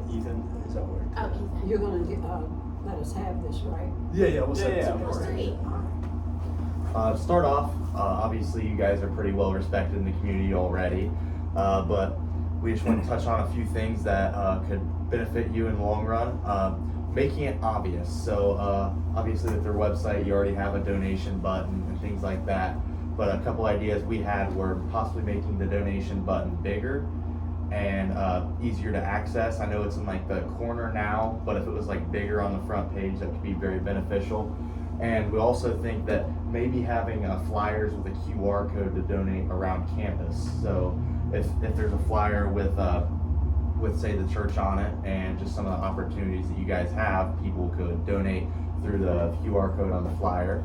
Ethan, is that what? Oh, Ethan. You're gonna let us have this, right? Yeah, we'll send it Yeah, to of course. Great. To start off, obviously you guys are pretty well respected in the community already, but we just want to touch on a few things that could benefit you in the long run. Making it obvious. So obviously with their website you already have a donation button and things like that, but a couple ideas we had were possibly making the donation button bigger and easier to access. I know it's in like the corner now, but if it was like bigger on the front page, that could be very beneficial. And we also think that maybe having flyers with a QR code to donate around campus. So if there's a flyer with say the church on it and just some of the opportunities that you guys have, people could donate through the QR code on the flyer.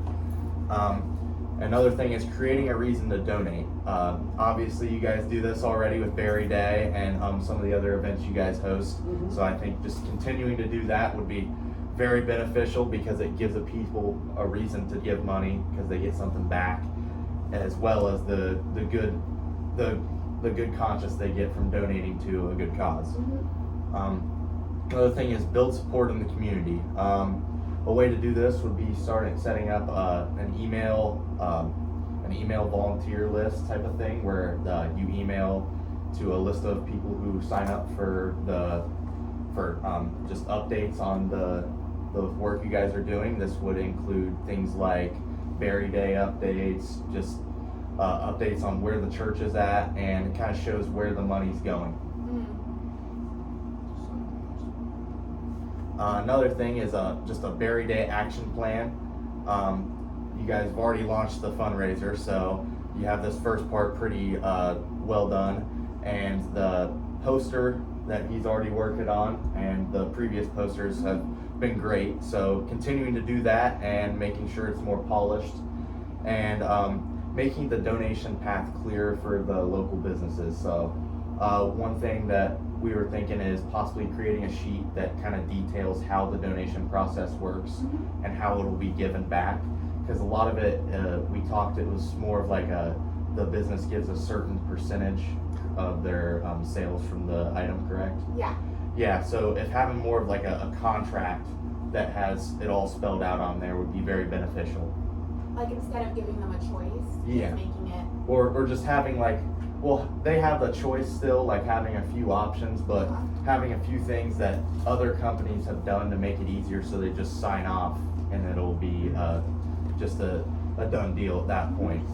Another thing is creating a reason to donate. Obviously you guys do this already with Berry Day and some of the other events you guys host. Mhm. So I think just continuing to do that would be very beneficial because it gives the people a reason to give money because they get something back, as well as the good conscience they get from donating to a good cause. Mm-hmm. Another thing is build support in the community. A way to do this would be setting up an email volunteer list type of thing where you email to a list of people who sign up for just updates on the work you guys are doing. This would include things like Berry Day updates, just updates on where the church is at, and it kind of shows where the money's going. Another thing is just a Berry Day action plan. You guys have already launched the fundraiser, so you have this first part pretty well done, and the poster that he's already working on and the previous posters have been great. So continuing to do that and making sure it's more polished, and making the donation path clear for the local businesses. So one thing that we were thinking is possibly creating a sheet that kind of details how the donation process works and how it will be given back. Because a lot of it, it was more of like the business gives a certain percentage of their sales from the item, correct? Yeah. Yeah, so if having more of like a contract that has it all spelled out on there would be very beneficial. Like instead of giving them a choice, Yeah. just making it. Or just having like, well, they have the choice still, like having a few options, but having a few things that other companies have done to make it easier, so they just sign off and it'll be just a done deal at that point.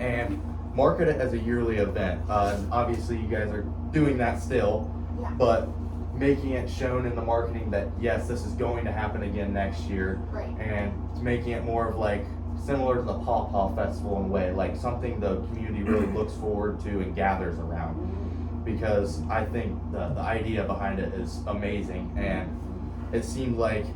And market it as a yearly event. Obviously you guys are doing that still, Yeah. but making it shown in the marketing that yes, this is going to happen again next year, Right. and making it more of like similar to the Paw Paw Festival in a way, like something the community really looks forward to and gathers around. Because I think the idea behind it is amazing, and it seemed like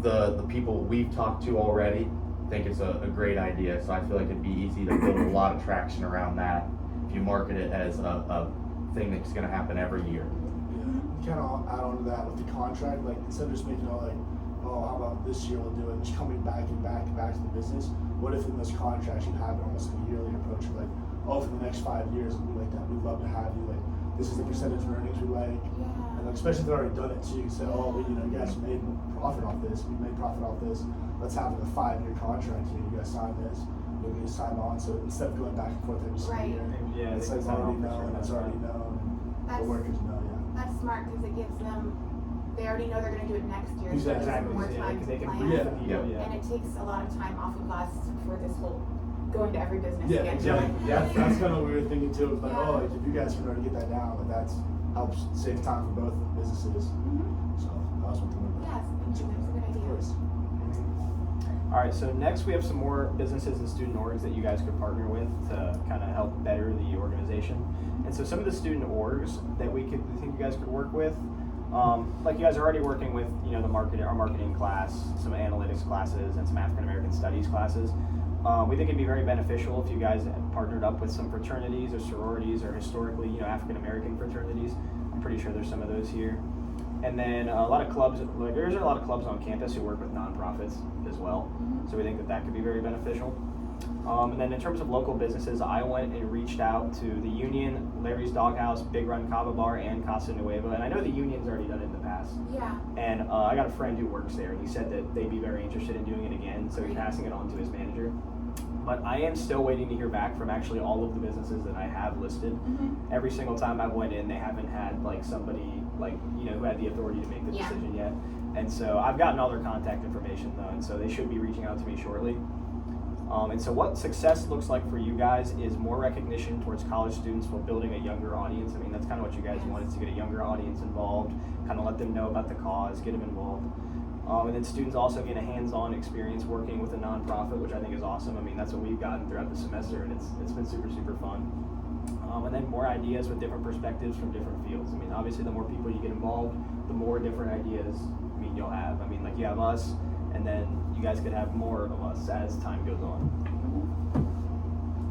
the people we've talked to already think it's a great idea. So I feel like it'd be easy to build a lot of traction around that if you market it as a thing that's going to happen every year. Kind of add on to that with the contract, like instead of just making it like, oh, how about this year we'll do it, just coming back and back and back to the business. What if in those contracts you have it almost like a yearly approach, like, oh, for the next 5 years we like that, we'd love to have you, like, this is the percentage of earnings we like, and like, especially if they've already done it too, you say, oh, well, you know, you guys made profit off this, we made profit off this, let's have a 5-year contract here, you guys sign this, you'll get signed on, so instead of going back and forth every single Right. year, Yeah, it's they like can sign already off for known, sure. it's already known, and That's- the workers know, yeah. That's smart because it gives them. They already know they're going to do it next year, so it gives them Exactly. more Yeah, time because to they can plan. brief the Yeah. people, yeah. And it takes a lot of time off of us for this whole going to every business Yeah, again. exactly. Yeah. That's kind of what we were thinking too. It's like, Yeah. oh, like, if you guys can already get that down, like that's helps save time for both businesses. Mhm. So that was what we were. Yes, thank you. That's a good Of idea. course. All right, so next we have some more businesses and student orgs that you guys could partner with to kind of help better the organization. And so some of the student orgs that we think you guys could work with, like you guys are already working with, you know, our marketing class, some analytics classes, and some African American studies classes. We think it'd be very beneficial if you guys had partnered up with some fraternities or sororities or historically, you know, African American fraternities. I'm pretty sure there's some of those here. And then a lot of clubs, like there's a lot of clubs on campus who work with nonprofits as well. So we think that could be very beneficial. And then in terms of local businesses, I went and reached out to the Union, Larry's Doghouse, Big Run Cava Bar, and Casa Nueva. And I know the Union's already done it in the past. Yeah. And I got a friend who works there, and he said that they'd be very interested in doing it again, so he's passing it on to his manager. But I am still waiting to hear back from actually all of the businesses that I have listed. Mm-hmm. Every single time I went in, they haven't had like somebody like, you know, who had the authority to make the Yeah. decision yet. And so I've gotten all their contact information though, and so they should be reaching out to me shortly. And so what success looks like for you guys is more recognition towards college students while building a younger audience. I mean, that's kind of what you guys wanted, to get a younger audience involved, kind of let them know about the cause, get them involved. And then students also get a hands-on experience working with a nonprofit, which I think is awesome. I mean, that's what we've gotten throughout the semester, and it's been super, super fun. And then more ideas with different perspectives from different fields. I mean, obviously the more people you get involved, the more different ideas you'll have. I mean, like you have us, and then you guys could have more of us as time goes on.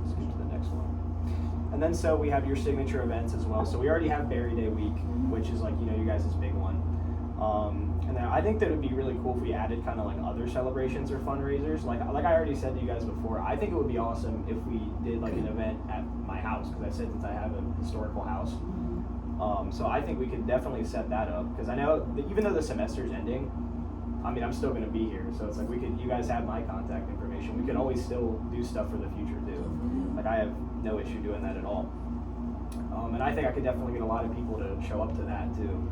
Let's get to the next one. And then so we have your signature events as well. So we already have Berry Day Week, which is like, you know, you guys' big one. And then I think that it would be really cool if we added kind of like other celebrations or fundraisers. Like I already said to you guys before, I think it would be awesome if we did like an event at my house, because I said that I have a historical house. So I think we could definitely set that up, because I know that even though the semester's ending, I mean, I'm still going to be here. So it's like you guys have my contact information. We could always still do stuff for the future too. Like I have no issue doing that at all. And I think I could definitely get a lot of people to show up to that too.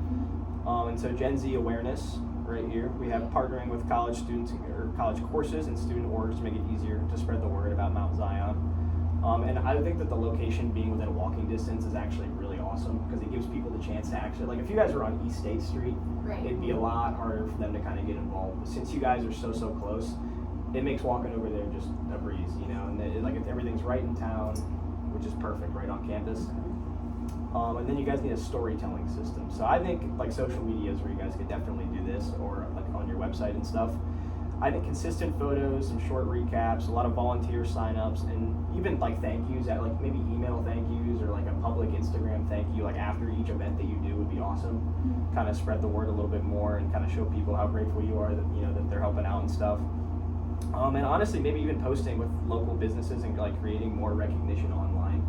And so Gen Z awareness right here. We have partnering with college students or college courses and student orgs to make it easier to spread the word about Mount Zion. And I think that the location being within walking distance is actually really awesome, because it gives people the chance to actually, like if you guys were on East State Street, Right. it'd be a lot harder for them to kind of get involved. But since you guys are so close, it makes walking over there just a breeze, you know, and like if everything's right in town, which is perfect, right on campus. And then you guys need a storytelling system. So I think like social media is where you guys could definitely do this, or like on your website and stuff. I think consistent photos, some short recaps, a lot of volunteer signups, and even like thank yous at like maybe email thank yous or like a public Instagram thank you like after each event that you do would be awesome. Kind of spread the word a little bit more and kind of show people how grateful you are that, you know, that they're helping out and stuff. And honestly, maybe even posting with local businesses and like creating more recognition online,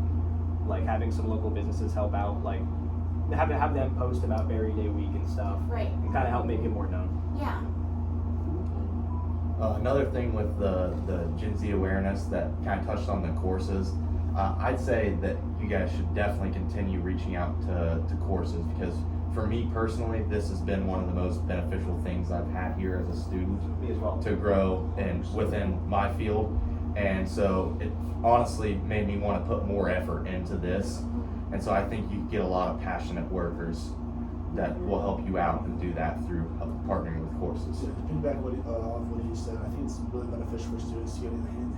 like having some local businesses help out, like have them post about Berry Day Week and stuff, Right. and kind of help make it more known. Yeah. Another thing with the Gen Z awareness that kind of touched on the courses, I'd say that you guys should definitely continue reaching out to courses, because for me personally, this has been one of the most beneficial things I've had here as a student Me as well. to grow and within my field. And so it honestly made me want to put more effort into this. And so I think you get a lot of passionate workers that will help you out and do that through partnering with courses. So to piggyback off what he said, I think it's really beneficial for students to get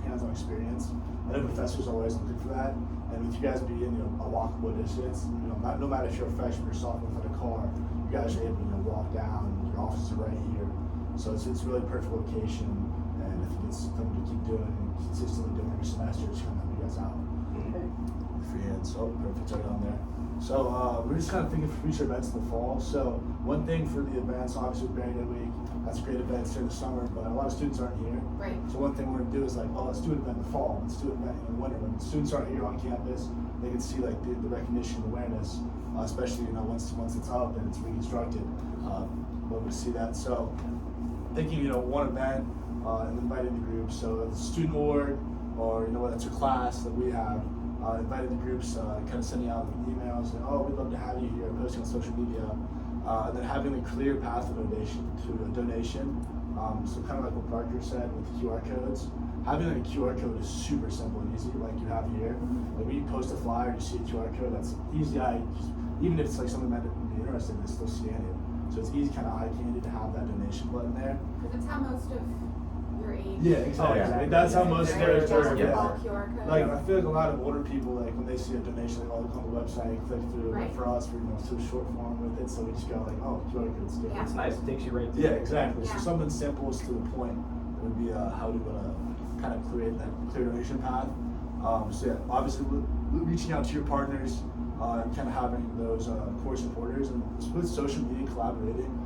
hands-on experience. I know professors are always looking for that, and with you guys being a walkable distance, no matter if you're a freshman or sophomore without a car, you guys are able to walk down. Your office is right here, so it's really a perfect location, and I think it's something to keep doing and consistently doing every semester to kind of help you guys out. Free hands, oh perfect, right on there. So we're just kind of thinking for future events in the fall. So one thing for the events, obviously with Berry Day Week, that's a great event during the summer, but a lot of students aren't here. Right. So one thing we're gonna do is like, oh, let's do an event in the fall, let's do an event in the winter. When students aren't here on campus, they can see like the recognition and awareness, especially once it's up and it's reconstructed, we'll see that. So thinking, one event and inviting the group. So the student org, or whether it's a class that we have, inviting the groups, kind of sending out emails, and we'd love to have you here, posting on social media, and then having a clear path of donation. So kind of like what Parker said with the QR codes, having a QR code is super simple and easy, like you have here. Like when you post a flyer, you see a QR code, that's easy. Even if it's like someone might be interested, they still scan it. So it's easy, kind of eye candy to have that donation button there. Because it's how most of your age. Yeah, exactly. exactly. That's how most of their They're all yeah. QR codes. Like I feel like a lot of older people, like when they see a donation, like on the website, click through. Right. For us, we're so short form with it, so we just go like, oh, QR code's good. Yeah. It's nice. It takes you right to Yeah, exactly. Yeah. So something simple is to the point would be how to kind of create that clear donation path. So yeah, obviously we're reaching out to your partners, and kind of having those core supporters, and with social media collaborating.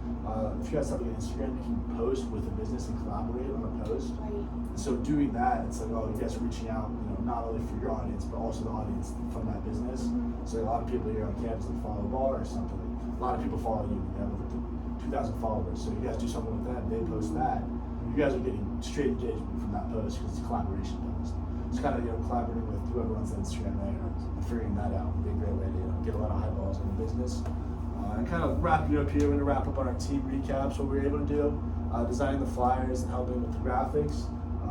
If you guys have like an Instagram, you can post with a business and collaborate on a post. Right. And so doing that, it's like, oh, you guys are reaching out, not only for your audience, but also the audience from that business. So a lot of people here on campus that follow Bar or something. A lot of people follow you. You have over 2,000 followers. So you guys do something with them, they post that. You guys are getting straight engagement from that post because it's a collaboration post. It's kind of collaborating with whoever runs the Instagram there and figuring that out would be a great way to get a lot of eyeballs in the business. And kind of wrapping it up here, we're going to wrap up on our team recaps, what we were able to do, designing the flyers and helping with the graphics.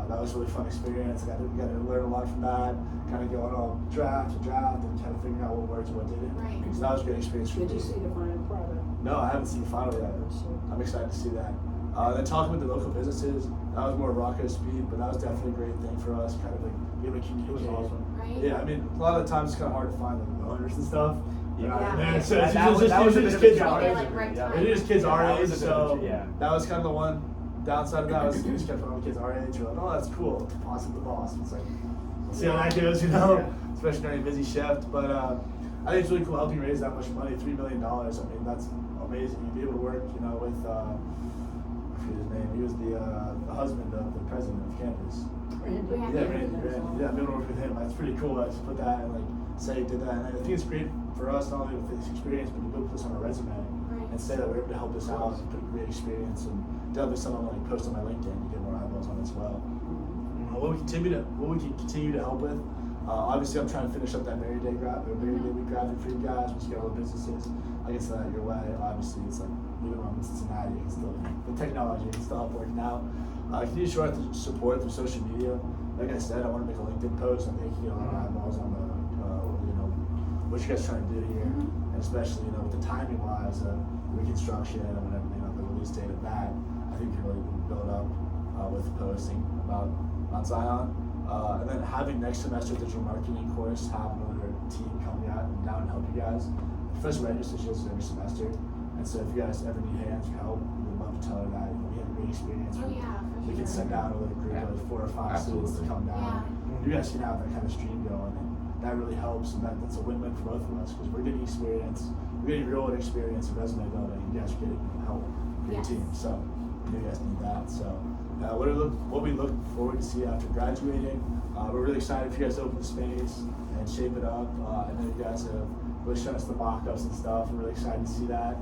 That was a really fun experience. I got to learn a lot from that, kind of going all draft to draft and kind of figuring out what worked and what didn't. Right. So that was a great experience for Did me. you see the final product? No, I haven't seen the final yet. I'm excited to see that. Then talking with the local businesses, that was more Rocco speed, but that was definitely a great thing for us, kind of like being able to communicate. It was awesome. Right. Yeah, I mean, a lot of the times it's kind of hard to find like the owners and stuff. Yeah. Man, so That- it's that was- just, that was a it's bit just of a kids our challenge. age. Like right Yeah. time. It is kids Yeah, our that age, was a bit of so a- yeah. that was kind of the one downside of that was we just kept on with kids our age. We're like, oh, that's cool. Boss of the boss. It's like, we'll see how that goes, Yeah. especially during a busy shift. But I think it's really cool helping raise that much money, $3 million. I mean, that's amazing. You'd be able to work, with, I forget his name. He was the husband of the president of campus. Randy. Yeah, Randy. Yeah, being able to work with him, that's pretty cool. I just put that and say he did that. And I think it's great for us, not only with this experience, but to be able to put this on our resume and say that we're able to help this out and put a great experience and definitely something I post on my LinkedIn to get more eyeballs on it as well. What we can continue to help with. Obviously, I'm trying to finish up that Mary Day week graphic for you guys. Once you get all the businesses, I can send that your way. Obviously, it's like even when I'm in Cincinnati, it's still the technology can still help working out. Continue to show our support through social media. Like I said, I want to make a LinkedIn post. I think you get a lot of eyeballs on the what you guys trying to do here, and especially with the timing wise, reconstruction and whatever the release date of that. I think you can really build up with posting about Mount Zion. And then having next semester digital marketing course, have another team coming out and down and help you guys. First registers every semester, and so if you guys ever need hands or help, we'd love to tell her that. We have a great experience. Oh yeah, for We can sure. send out a little group of 4 or 5 students to come down. You guys can have that kind of stream going, and that really helps. And that's a win-win for both of us because we're getting experience, we're getting real world experience and resume building. You guys are getting help for your Yes. team, so you guys need that. So what we look forward to see after graduating. We're really excited for you guys to open the space and shape it up. I know you guys have really shown us the mock-ups and stuff. We're really excited to see that,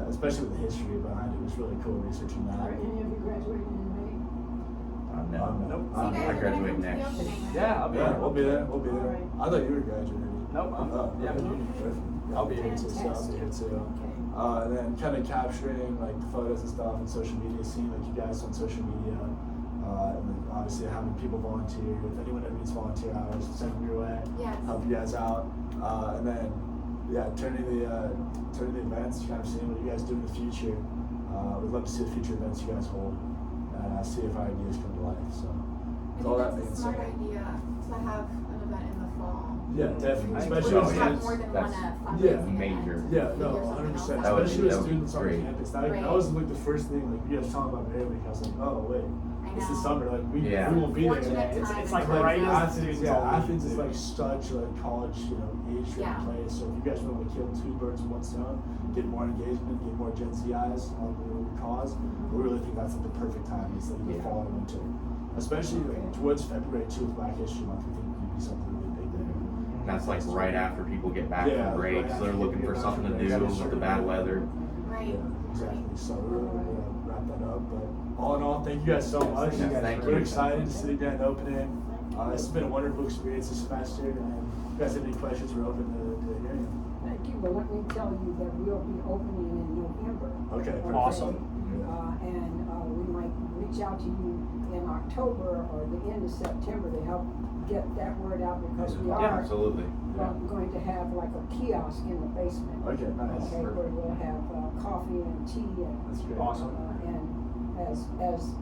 especially with the history behind it. It was really cool researching Are that. any of you graduating in May? No. Nope. So you guys I are gonna graduate come to the next. opening, right? Yeah, I'll be Yeah, there. we'll be there. We'll be there. Alright. I thought you were graduating. Nope, I'm- yeah, I'm okay. junior. Perfect. Yeah, I'll be here too, so I'll be here too. Okay. And then kind of capturing the photos and stuff on social media, seeing you guys on social media, and then obviously having people volunteer. If anyone ever needs volunteer hours, send them your way. Yes. Help you guys out, and then turning the events, kind of seeing what you guys do in the future. We'd love to see the future events you guys hold, and see if our ideas come to life. So, I with all think that that's being a smart said, idea to have an event in the fall. yeah, definitely, I think especially so. with Have students. more than That's- one yeah, fundraising major. event. Yeah, no, Figure something 100%. else out. Especially with That would be students on great. campus. That Right. was the first thing, you guys talking about Mary Week. I was like, oh wait, I it's the know. summer. We Yeah. won't be Fortunate there. time It's in like college. right as Athens, students yeah, all leave, Athens is dude. such college, age Yeah. place. So if you guys want to kill 2 birds with 1 stone, get more engagement, get more Gen Z eyes on your cause, we really think that's the perfect time. It's like the Yeah. fall and winter, especially towards February too with Black History Month. We think it could be something really big there. And that's right after people get back Yeah, from break, right so they're after looking people for get back something from to break. do with the bad weather. Right. Yeah, exactly. So we're gonna wrap that up. But all in all, thank you guys so much. Yeah, thank We're you. excited to see the grand opening. This has been a wonderful experience this semester. And if you guys have any questions, we're open to hearing. Thank you, but let me tell you that we'll be opening in November. Okay, Awesome. And we might reach out to you in October or the end of September to help get that word out because we Yeah, are Absolutely. going to have like a kiosk in the basement. Okay, nice. Okay, where we'll have coffee and tea and, That's great. Awesome. and as